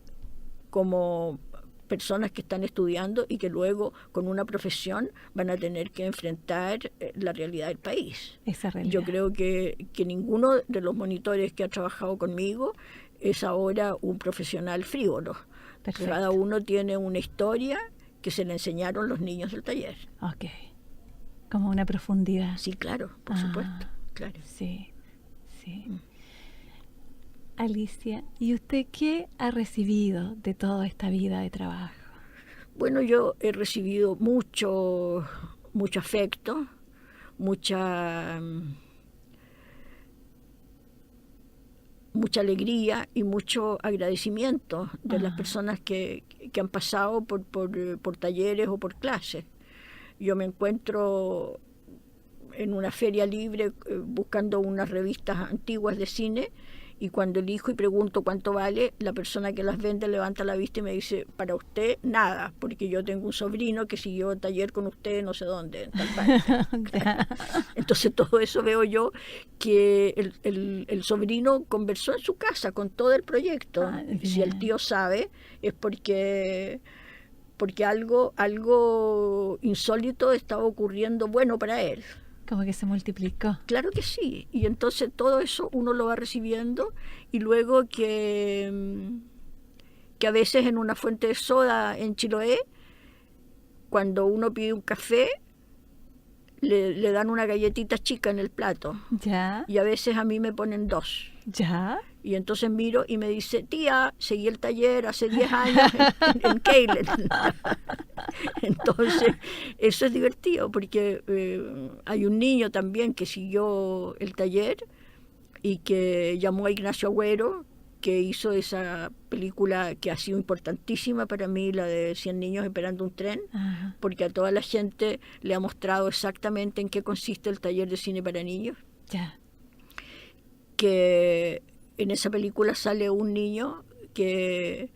como personas que están estudiando y que luego con una profesión van a tener que enfrentar la realidad del país. Esa realidad. Yo creo que ninguno de los monitores que ha trabajado conmigo es ahora un profesional frívolo. Perfecto. Cada uno tiene una historia que se le enseñaron los niños del taller. Ok. Como una profundidad. Sí, claro, por supuesto. Claro. Sí, sí. Alicia, ¿y usted qué ha recibido de toda esta vida de trabajo? Bueno, yo he recibido mucho afecto, mucha alegría y mucho agradecimiento de las personas que han pasado por talleres o por clases. Yo me encuentro en una feria libre buscando unas revistas antiguas de cine, y cuando elijo y pregunto cuánto vale, la persona que las vende levanta la vista y me dice: para usted nada, porque yo tengo un sobrino que siguió taller con usted no sé dónde, en tal parte. Entonces todo eso veo yo que el sobrino conversó en su casa con todo el proyecto. Si el tío sabe es porque algo insólito estaba ocurriendo bueno para él. Como que se multiplicó. Claro que sí. Y entonces todo eso uno lo va recibiendo, y luego que a veces en una fuente de soda en Chiloé, cuando uno pide un café, le dan una galletita chica en el plato. Ya. Y a veces a mí me ponen 2. Ya. Y entonces miro y me dice: tía, seguí el taller hace 10 años en Keilen. Entonces, eso es divertido, porque hay un niño también que siguió el taller y que llamó a Ignacio Agüero, que hizo esa película que ha sido importantísima para mí, la de 100 niños esperando un tren. Ajá. Porque a toda la gente le ha mostrado exactamente en qué consiste el taller de cine para niños. Ya. Que en esa película sale un niño que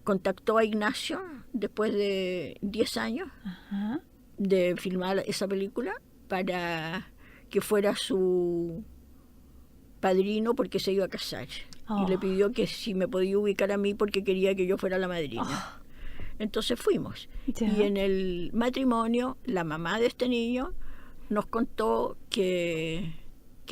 contactó a Ignacio después de 10 años. Ajá. De filmar esa película para que fuera su padrino, porque se iba a casar. Y le pidió que si me podía ubicar a mí porque quería que yo fuera la madrina. Entonces fuimos. Ya. Y en el matrimonio, la mamá de este niño nos contó que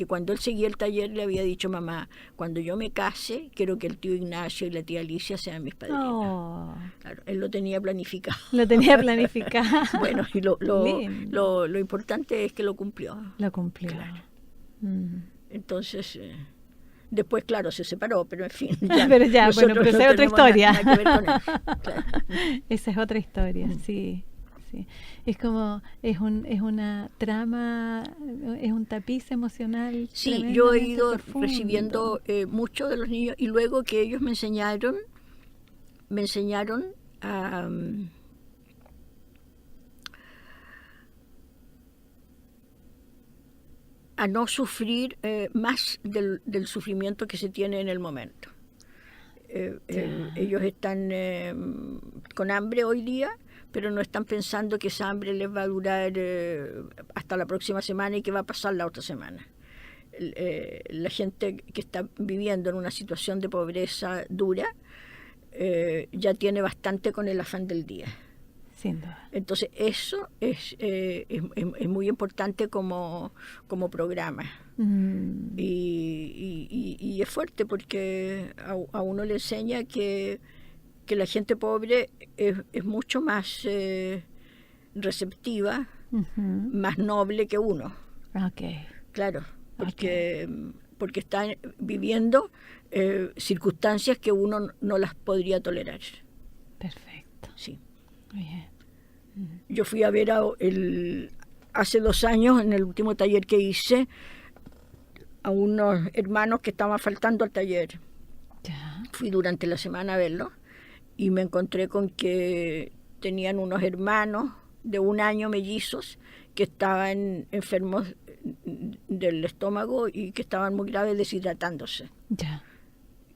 cuando él seguía el taller le había dicho: mamá, cuando yo me case, quiero que el tío Ignacio y la tía Alicia sean mis padrinos. Claro, él lo tenía planificado. Lo tenía planificado. Bueno, y lo importante es que lo cumplió. Lo cumplió. Claro. Entonces, después, claro, se separó, pero en fin. Ya, pero esa es otra historia. Nada que ver con eso. Claro. Esa es otra historia, sí. Sí. Es como, es una trama, es un tapiz emocional. Sí, yo he ido recibiendo mucho de los niños, y luego que ellos me enseñaron a no sufrir más del sufrimiento que se tiene en el momento. Ellos están con hambre hoy día, pero no están pensando que esa hambre les va a durar hasta la próxima semana y que va a pasar la otra semana. La gente que está viviendo en una situación de pobreza dura ya tiene bastante con el afán del día. Sin duda. Entonces eso es muy importante como programa. Y es fuerte porque a uno le enseña que que la gente pobre es mucho más receptiva, más noble que uno. Okay. Claro, porque están viviendo circunstancias que uno no las podría tolerar. Perfecto. Sí. Bien. Yo fui a ver hace 2 años, en el último taller que hice, a unos hermanos que estaban faltando al taller. Ya. Fui durante la semana a verlos y me encontré con que tenían unos hermanos de 1 año mellizos que estaban enfermos del estómago y que estaban muy graves deshidratándose. Ya.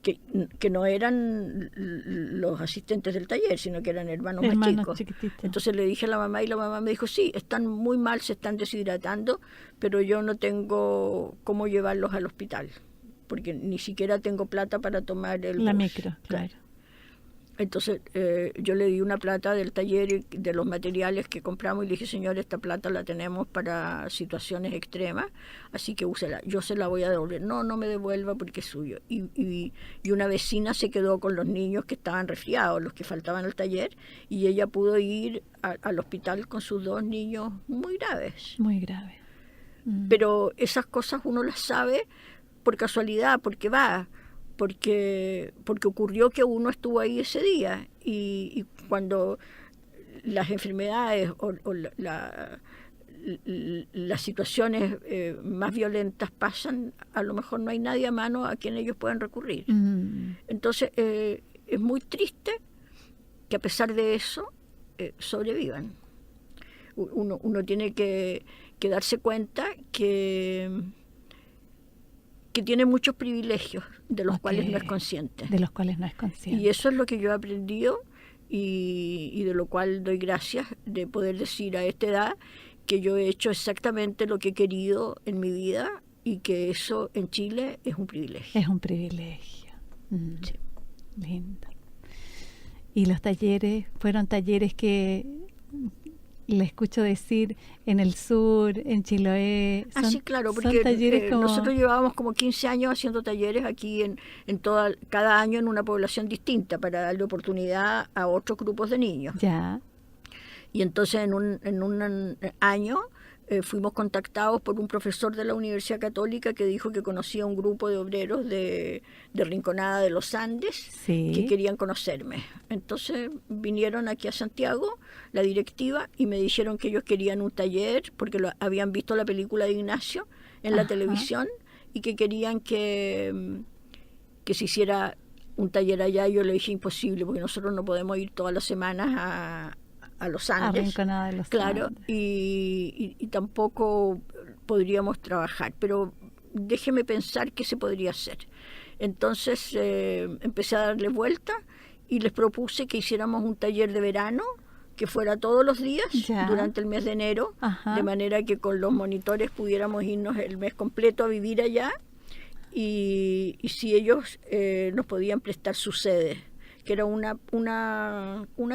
Que no eran los asistentes del taller, sino que eran hermanos más chicos. Chiquititos. Entonces le dije a la mamá y la mamá me dijo, sí, están muy mal, se están deshidratando, pero yo no tengo cómo llevarlos al hospital, porque ni siquiera tengo plata para tomar la bus. micro, claro. Entonces yo le di una plata del taller, de los materiales que compramos, y le dije, señor, esta plata la tenemos para situaciones extremas, así que úsela, yo se la voy a devolver. No me devuelva porque es suyo. Y una vecina se quedó con los niños que estaban resfriados, los que faltaban al taller, y ella pudo ir al hospital con sus 2 niños muy graves. Muy grave. Pero esas cosas uno las sabe por casualidad, porque ocurrió que uno estuvo ahí ese día, y cuando las enfermedades o las situaciones más violentas pasan, a lo mejor no hay nadie a mano a quien ellos puedan recurrir. Entonces es muy triste que a pesar de eso sobrevivan. Uno tiene que darse cuenta que tiene muchos privilegios de los cuales no es consciente. De los cuales no es consciente. Y eso es lo que yo he aprendido y de lo cual doy gracias, de poder decir a esta edad que yo he hecho exactamente lo que he querido en mi vida y que eso en Chile es un privilegio. Es un privilegio. Sí. Lindo. Y los talleres fueron talleres que le escucho decir en el sur, en Chiloé. Sí, claro, porque talleres nosotros llevábamos como 15 años haciendo talleres aquí cada año en una población distinta para darle oportunidad a otros grupos de niños. Ya. Y entonces en un año fuimos contactados por un profesor de la Universidad Católica que dijo que conocía un grupo de obreros de Rinconada de los Andes, sí, que querían conocerme. Entonces vinieron aquí a Santiago, la directiva, y me dijeron que ellos querían un taller porque habían visto la película de Ignacio en la televisión y que querían que se hiciera un taller allá. Yo le dije imposible porque nosotros no podemos ir todas las semanas a los Andes, a Rinconada de los claro, Andes. Y tampoco podríamos trabajar, pero déjeme pensar qué se podría hacer. Entonces empecé a darle vuelta y les propuse que hiciéramos un taller de verano que fuera todos los días durante el mes de enero, de manera que con los monitores pudiéramos irnos el mes completo a vivir allá, y si ellos nos podían prestar su sede, que era una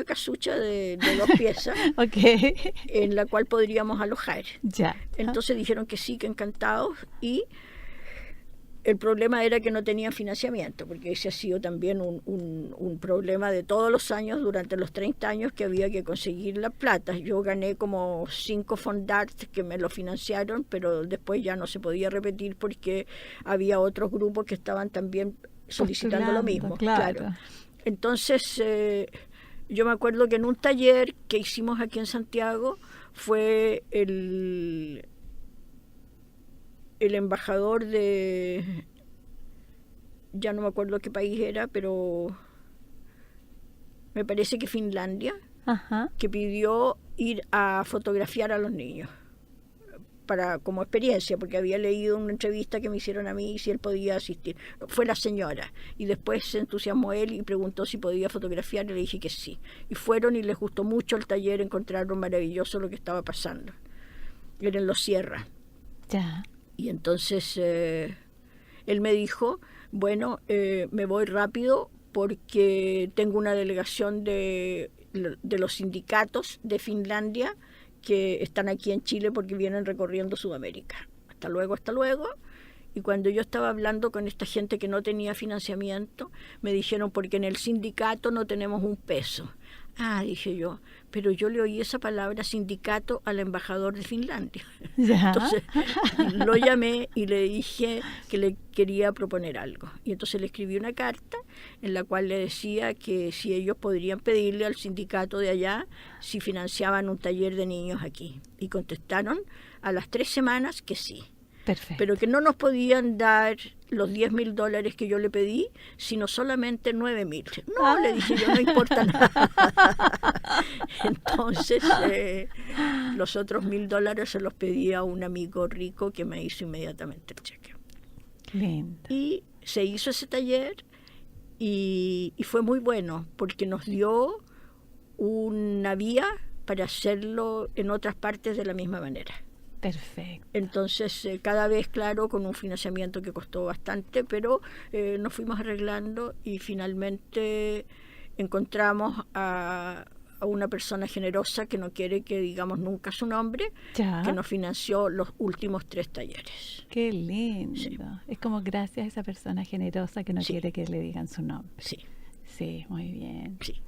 casucha de 2 piezas Okay. en la cual podríamos alojar. Ya. Entonces dijeron que sí, que encantados, y el problema era que no tenían financiamiento, porque ese ha sido también un problema de todos los años, durante los 30 años, que había que conseguir la plata. Yo gané como 5 fondats que me lo financiaron, pero después ya no se podía repetir porque había otros grupos que estaban también solicitando lo mismo. Claro. Entonces, yo me acuerdo que en un taller que hicimos aquí en Santiago fue el embajador de, ya no me acuerdo qué país era, pero me parece que Finlandia, que pidió ir a fotografiar a los niños como experiencia, porque había leído una entrevista que me hicieron a mí si él podía asistir. Fue la señora, y después se entusiasmó él y preguntó si podía fotografiar, y le dije que sí. Y fueron y les gustó mucho el taller, encontraron maravilloso lo que estaba pasando. Era en Los Sierra. Ya. Y entonces él me dijo, bueno, me voy rápido porque tengo una delegación de los sindicatos de Finlandia que están aquí en Chile porque vienen recorriendo Sudamérica. Hasta luego. Y cuando yo estaba hablando con esta gente que no tenía financiamiento, me dijeron, porque en el sindicato no tenemos un peso. Ah, dije yo, pero yo le oí esa palabra sindicato al embajador de Finlandia. ¿Ya? Entonces lo llamé y le dije que le quería proponer algo. Y entonces le escribí una carta en la cual le decía que si ellos podrían pedirle al sindicato de allá si financiaban un taller de niños aquí. Y contestaron a las 3 semanas que sí. Perfecto. Pero que no nos podían dar los $10.000 que yo le pedí, sino solamente 9.000. No, le dije yo, no importa nada. Entonces, los otros $1.000 se los pedí a un amigo rico que me hizo inmediatamente el cheque. Lindo. Y se hizo ese taller y fue muy bueno, porque nos dio una vía para hacerlo en otras partes de la misma manera. Perfecto. Entonces, cada vez, claro, con un financiamiento que costó bastante, pero nos fuimos arreglando y finalmente encontramos a una persona generosa que no quiere que digamos nunca su nombre, Ya. que nos financió los últimos 3 talleres. Qué lindo. Sí. Es como gracias a esa persona generosa que no Sí. quiere que le digan su nombre. Sí, Sí, muy bien. sí.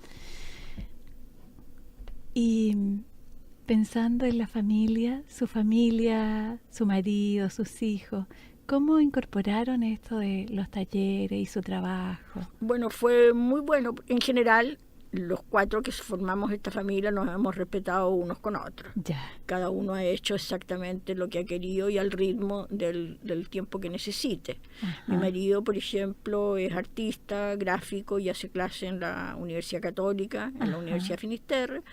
Y pensando en la familia, su marido, sus hijos, ¿cómo incorporaron esto de los talleres y su trabajo? Bueno, fue muy bueno. En general, los 4 que formamos esta familia nos hemos respetado unos con otros. Ya. Cada uno ha hecho exactamente lo que ha querido y al ritmo del tiempo que necesite. Ajá. Mi marido, por ejemplo, es artista, gráfico y hace clase en la Universidad Católica, en la Universidad Finisterre.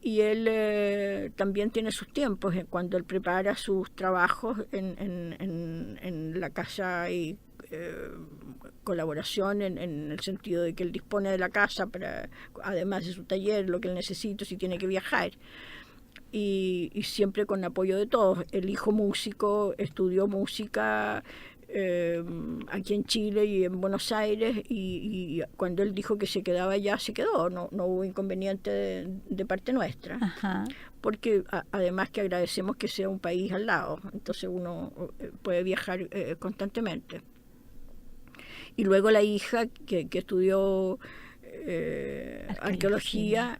Y él también tiene sus tiempos. Cuando él prepara sus trabajos en la casa hay colaboración en el sentido de que él dispone de la casa para, además de su taller, lo que él necesita si tiene que viajar. Y siempre con apoyo de todos. El hijo músico estudió música aquí en Chile y en Buenos Aires, y cuando él dijo que se quedaba allá, se quedó. No hubo inconveniente de parte nuestra. Ajá. Porque además que agradecemos que sea un país al lado, entonces uno puede viajar constantemente. Y luego la hija que estudió arqueología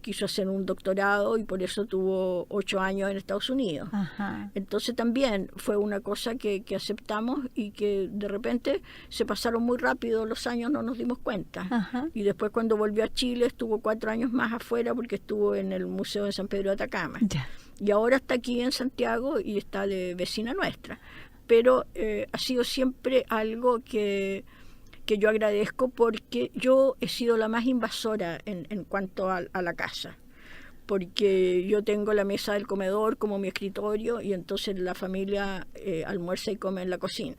quiso hacer un doctorado y por eso tuvo 8 años en Estados Unidos. Ajá. Entonces también fue una cosa que aceptamos y que de repente se pasaron muy rápido los años, no nos dimos cuenta. Ajá. Y después cuando volvió a Chile estuvo 4 años más afuera porque estuvo en el Museo de San Pedro de Atacama. Ya. Y ahora está aquí en Santiago y está de vecina nuestra. Pero ha sido siempre algo que yo agradezco, porque yo he sido la más invasora en cuanto a la casa. Porque yo tengo la mesa del comedor como mi escritorio y entonces la familia almuerza y come en la cocina.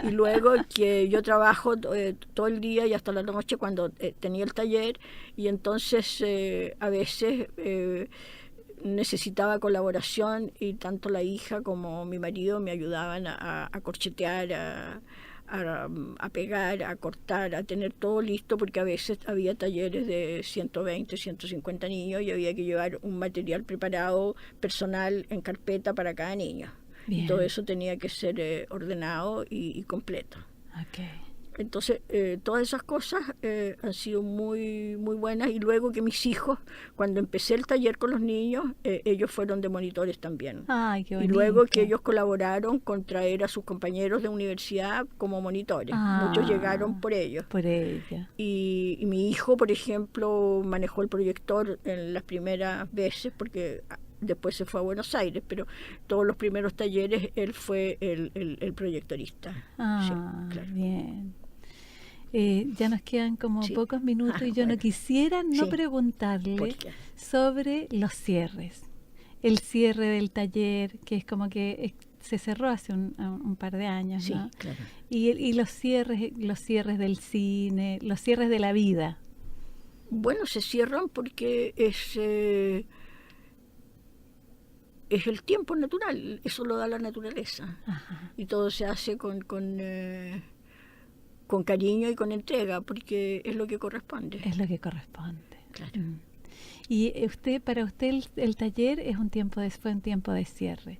Y luego que yo trabajo todo el día y hasta la noche cuando tenía el taller, y entonces a veces necesitaba colaboración y tanto la hija como mi marido me ayudaban a corchetear, a pegar, a cortar, a tener todo listo, porque a veces había talleres de 120, 150 niños y había que llevar un material preparado personal en carpeta para cada niño. Bien. Y todo eso tenía que ser ordenado y completo. Okay. Entonces, todas esas cosas han sido muy, muy buenas. Y luego que mis hijos, cuando empecé el taller con los niños, ellos fueron de monitores también. Ay, qué Y bonito. luego que ellos colaboraron con traer a sus compañeros de universidad como monitores. Muchos llegaron por ellos. Por ella. Y mi hijo, por ejemplo, manejó el proyector en las primeras veces, porque después se fue a Buenos Aires, pero todos los primeros talleres él fue el proyectorista. Ah, Sí, claro. bien. Ya nos quedan como Sí. pocos minutos y yo Bueno. no quisiera no Sí. preguntarle ¿Por qué? sobre los cierres. El cierre del taller, que es como que se cerró hace un par de años, Sí, ¿no? claro. Y los cierres del cine, los cierres de la vida. Bueno, se cierran porque es el tiempo natural, eso lo da la naturaleza. Ajá. Y todo se hace con cariño y con entrega, porque es lo que corresponde. Es lo que corresponde. Claro. Mm. Y para usted el taller fue un tiempo de cierre.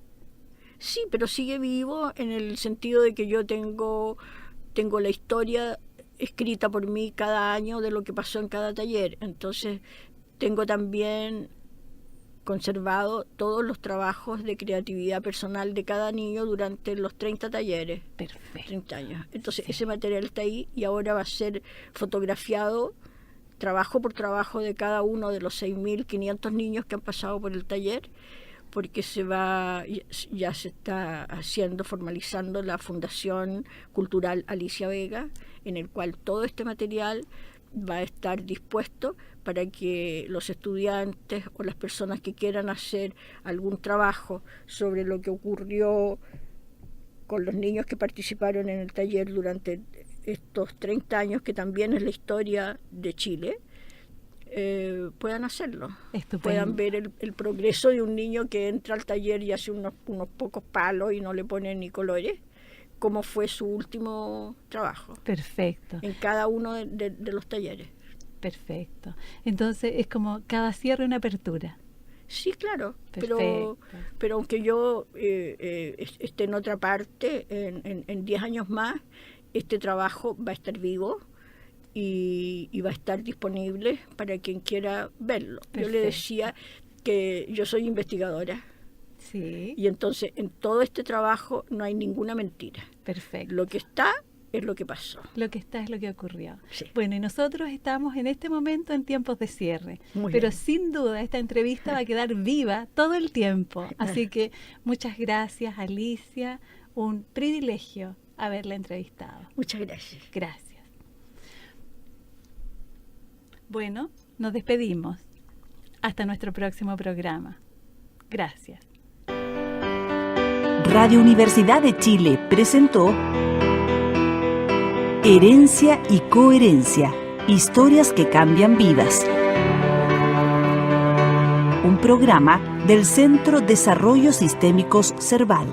Sí, pero sigue vivo en el sentido de que yo tengo la historia escrita por mí cada año de lo que pasó en cada taller. Entonces tengo también conservado todos los trabajos de creatividad personal de cada niño durante los 30 talleres. Perfecto. 30 años. Entonces Sí. ese material está ahí y ahora va a ser fotografiado trabajo por trabajo de cada uno de los 6.500 niños que han pasado por el taller, porque ya se está haciendo, formalizando la Fundación Cultural Alicia Vega, en el cual todo este material va a estar dispuesto para que los estudiantes o las personas que quieran hacer algún trabajo sobre lo que ocurrió con los niños que participaron en el taller durante estos 30 años, que también es la historia de Chile, puedan hacerlo. Estupendo. Puedan ver el progreso de un niño que entra al taller y hace unos pocos palos y no le pone ni colores, cómo fue su último trabajo Perfecto, en cada uno de los talleres. perfecto. Entonces es como cada cierre una apertura. Sí, claro, Perfecto. pero aunque yo esté en otra parte, en 10 años más, este trabajo va a estar vivo y va a estar disponible para quien quiera verlo. Yo le Perfecto. decía que yo soy investigadora Sí, y entonces en todo este trabajo no hay ninguna mentira. perfecto. Lo que está es lo que pasó. Lo que está es lo que ocurrió. Sí. Bueno, y nosotros estamos en este momento en tiempos de cierre, Muy pero bien. sin duda esta entrevista va a quedar viva todo el tiempo. Así que muchas gracias, Alicia. Un privilegio haberla entrevistado. Muchas gracias. Gracias. Bueno, nos despedimos. Hasta nuestro próximo programa. Gracias. Radio Universidad de Chile presentó Herencia y Coherencia, historias que cambian vidas. Un programa del Centro Desarrollos Sistémicos Cerval.